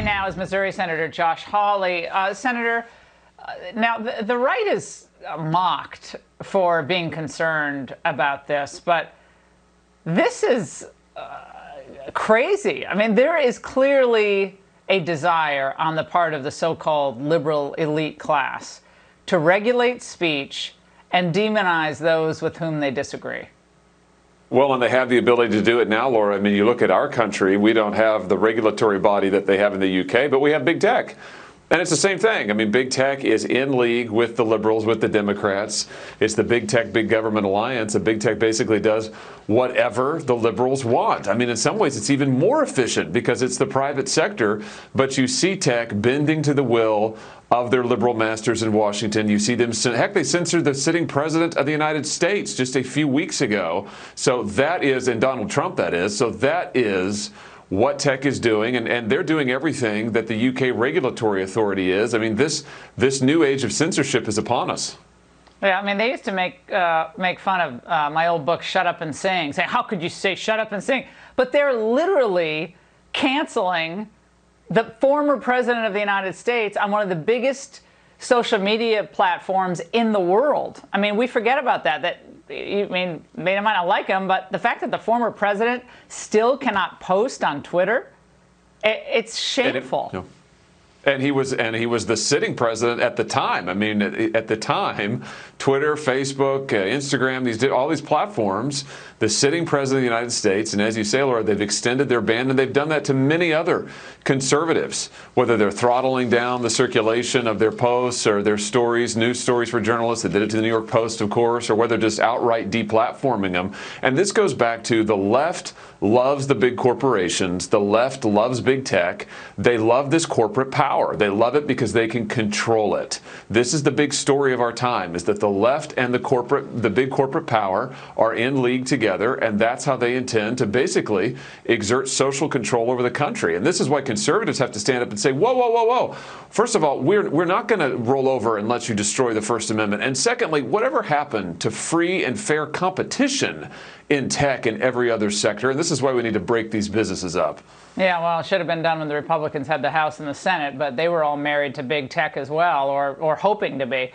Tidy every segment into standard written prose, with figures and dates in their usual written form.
me now is Missouri Senator Josh Hawley. Senator, now the right is mocked for being concerned about this, but this is crazy. I mean, there is clearly a desire on the part of the so-called liberal elite class to regulate speech and demonize those with whom they disagree. Well, and they have the ability to do it now, Laura. I mean, you look at our country, we don't have the regulatory body that they have in the UK, but we have big tech. And it's the same thing. I mean, big tech is in league with the liberals, with the Democrats. It's the big tech, big government alliance. And big tech basically does whatever the liberals want. I mean, in some ways, it's even more efficient because it's the private sector. But you see tech bending to the will of their liberal masters in Washington. You see them, heck, they censored the sitting president of the United States just a few weeks ago. So that is, and Donald Trump, that is. So that is what tech is doing, and they're doing everything that the UK regulatory authority is. I mean, this new age of censorship is upon us. Yeah, I mean, they used to make fun of my old book, Shut Up and Sing, saying, how could you say shut up and sing? But they're literally canceling the former president of the United States on one of the biggest social media platforms in the world. I mean, we forget about that. I mean, they might not like him, but the fact that the former president still cannot post on Twitter, it's shameful. And he was the sitting president at the time. I mean, at the time, Twitter, Facebook, Instagram, all these platforms, the sitting president of the United States, and as you say, Laura, they've extended their ban, and they've done that to many other conservatives, whether they're throttling down the circulation of their posts or their stories, news stories for journalists. They did it to the New York Post, of course, or whether just outright deplatforming them. And this goes back to the left loves the big corporations. The left loves big tech. They love this corporate power. They love it because they can control it. This is the big story of our time, is that the left and the big corporate power are in league together, and that's how they intend to basically exert social control over the country. And this is why conservatives have to stand up and say, whoa, whoa, whoa, whoa. First of all, we're not going to roll over and let you destroy the First Amendment. And secondly, whatever happened to free and fair competition in tech and every other sector? And this is why we need to break these businesses up. Yeah, well, it should have been done when the Republicans had the House and the Senate, but they were all married to big tech as well, or hoping to be.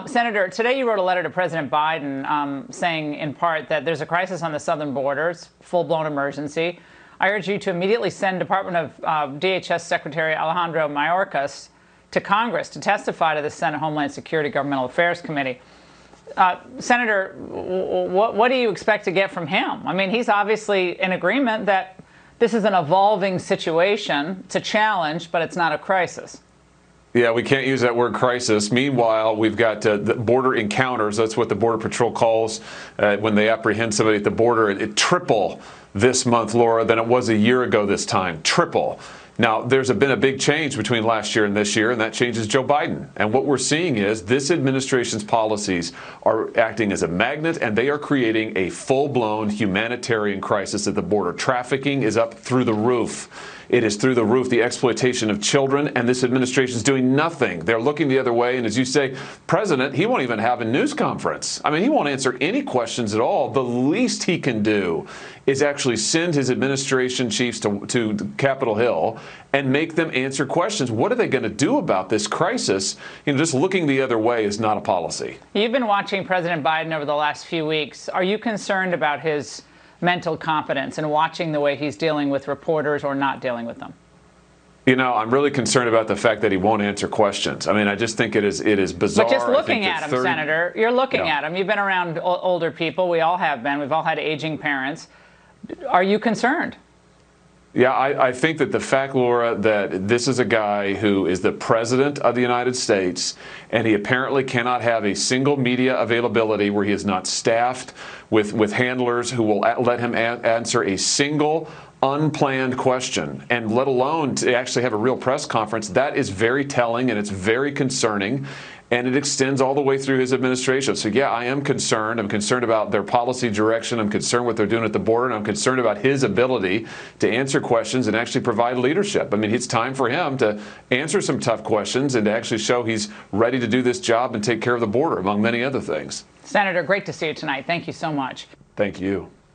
Senator, today you wrote a letter to President Biden saying in part that there's a crisis on the southern borders, full-blown emergency. I urge you to immediately send Department of DHS Secretary Alejandro Mayorkas to Congress to testify to the Senate Homeland Security Governmental Affairs Committee. Senator, what do you expect to get from him? I mean, he's obviously in agreement that this is an evolving situation. It's a challenge, but it's not a crisis. Yeah, we can't use that word crisis. Meanwhile, we've got the border encounters. That's what the Border Patrol calls when they apprehend somebody at the border. It triple this month, Laura, than it was a year ago this time. Triple. Now, there's been a big change between last year and this year, and that change is Joe Biden. And what we're seeing is this administration's policies are acting as a magnet, and they are creating a full-blown humanitarian crisis at the border. Trafficking is up through the roof. It is through the roof, the exploitation of children, and this administration is doing nothing. They're looking the other way, and as you say, President, he won't even have a news conference. I mean, he won't answer any questions at all. The least he can do is actually send his administration chiefs to Capitol Hill and make them answer questions. What are they going to do about this crisis? You know, just looking the other way is not a policy. You've been watching President Biden over the last few weeks. Are you concerned about his mental competence and watching the way he's dealing with reporters or not dealing with them? You know, I'm really concerned about the fact that he won't answer questions. I mean, I just think it is bizarre. But just looking at him, Senator, you're looking at him. You've been around older people. We all have been. We've all had aging parents. Are you concerned? Yeah, I think that the fact, Laura, that this is a guy who is the president of the United States, and he apparently cannot have a single media availability where he is not staffed with handlers who will let him answer a single unplanned question, and let alone to actually have a real press conference. That is very telling, and it's very concerning. And it extends all the way through his administration. So, yeah, I am concerned. I'm concerned about their policy direction. I'm concerned what they're doing at the border. And I'm concerned about his ability to answer questions and actually provide leadership. I mean, it's time for him to answer some tough questions and to actually show he's ready to do this job and take care of the border, among many other things. Senator, great to see you tonight. Thank you so much. Thank you.